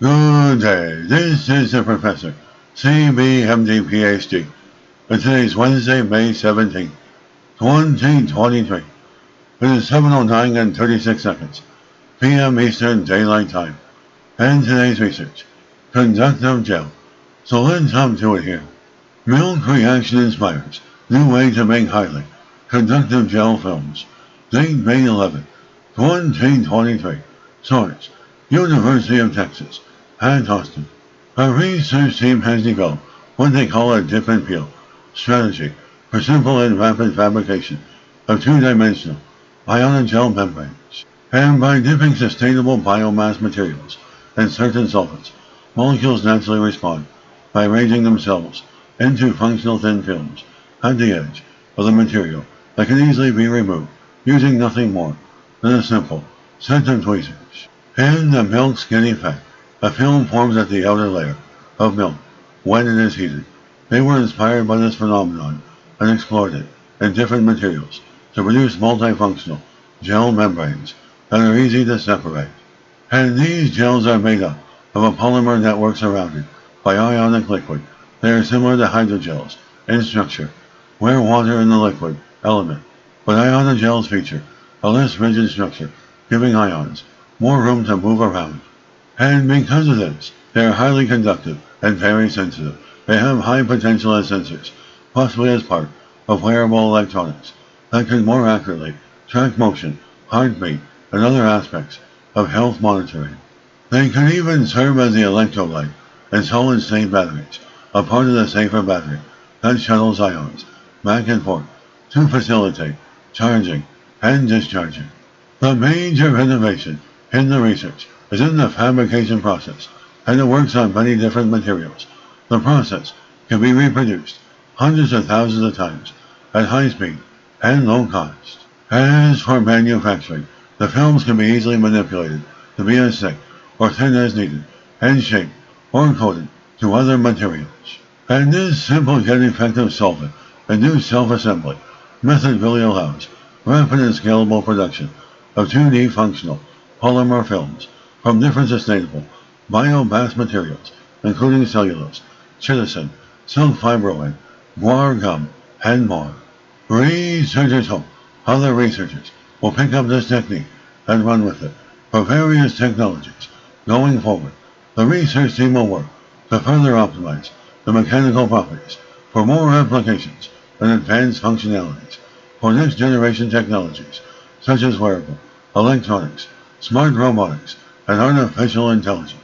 Good day. This is the Professor, CBMD PhD. And today's Wednesday, May 17th, 2023. It is 7:09 and 36 seconds, p.m. Eastern Daylight Time. And today's research, conductive gel. So let's hop to it here. Milk reaction inspires new way to make highly conductive gel films. Date May 11, 2023. Source, University of Texas at Austin. A research team has developed what they call a dip and peel strategy for simple and rapid fabrication of two-dimensional ionogel membranes. And by dipping sustainable biomass materials and certain solvents, molecules naturally respond by arranging themselves into functional thin films at the edge of the material that can easily be removed using nothing more than a simple set of tweezers. In the milk skin effect, a film forms at the outer layer of milk when it is heated. They were inspired by this phenomenon and explored it in different materials to produce multifunctional gel membranes that are easy to separate. And these gels are made up of a polymer network surrounded by ionic liquid. They are similar to hydrogels in structure, where water in the liquid element, but ionogels feature a less rigid structure, giving ions more room to move around. And because of this, they are highly conductive and very sensitive. They have high potential as sensors, possibly as part of wearable electronics, that can more accurately track motion, heartbeat, and other aspects of health monitoring. They can even serve as the electrolyte in solid-state batteries, a part of the safer battery that shuttles ions back and forth to facilitate charging and discharging. The major innovation in the research is in the fabrication process, and it works on many different materials. The process can be reproduced hundreds of thousands of times at high speed and low cost. As for manufacturing, the films can be easily manipulated to be as thick or thin as needed, and shaped or coated to other materials. And this simple yet effective solvent-induced self-assembly method really allows rapid and scalable production of 2D functional polymer films from different sustainable biomass materials, including cellulose, chitosan, silk fibroin, guar gum, and more. Researchers hope other researchers will pick up this technique and run with it for various technologies. Going forward, the research team will work to further optimize the mechanical properties for more applications and advanced functionalities for next-generation technologies such as wearable, electronics, smart robotics, and artificial intelligence.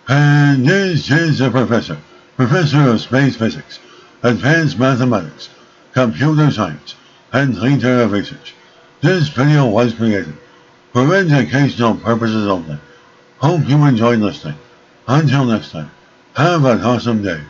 And this is the Professor of Space Physics, Advanced Mathematics, Computer Science, and Leader of Research. This video was created for educational purposes only. Hope you enjoyed listening. Until next time, have an awesome day.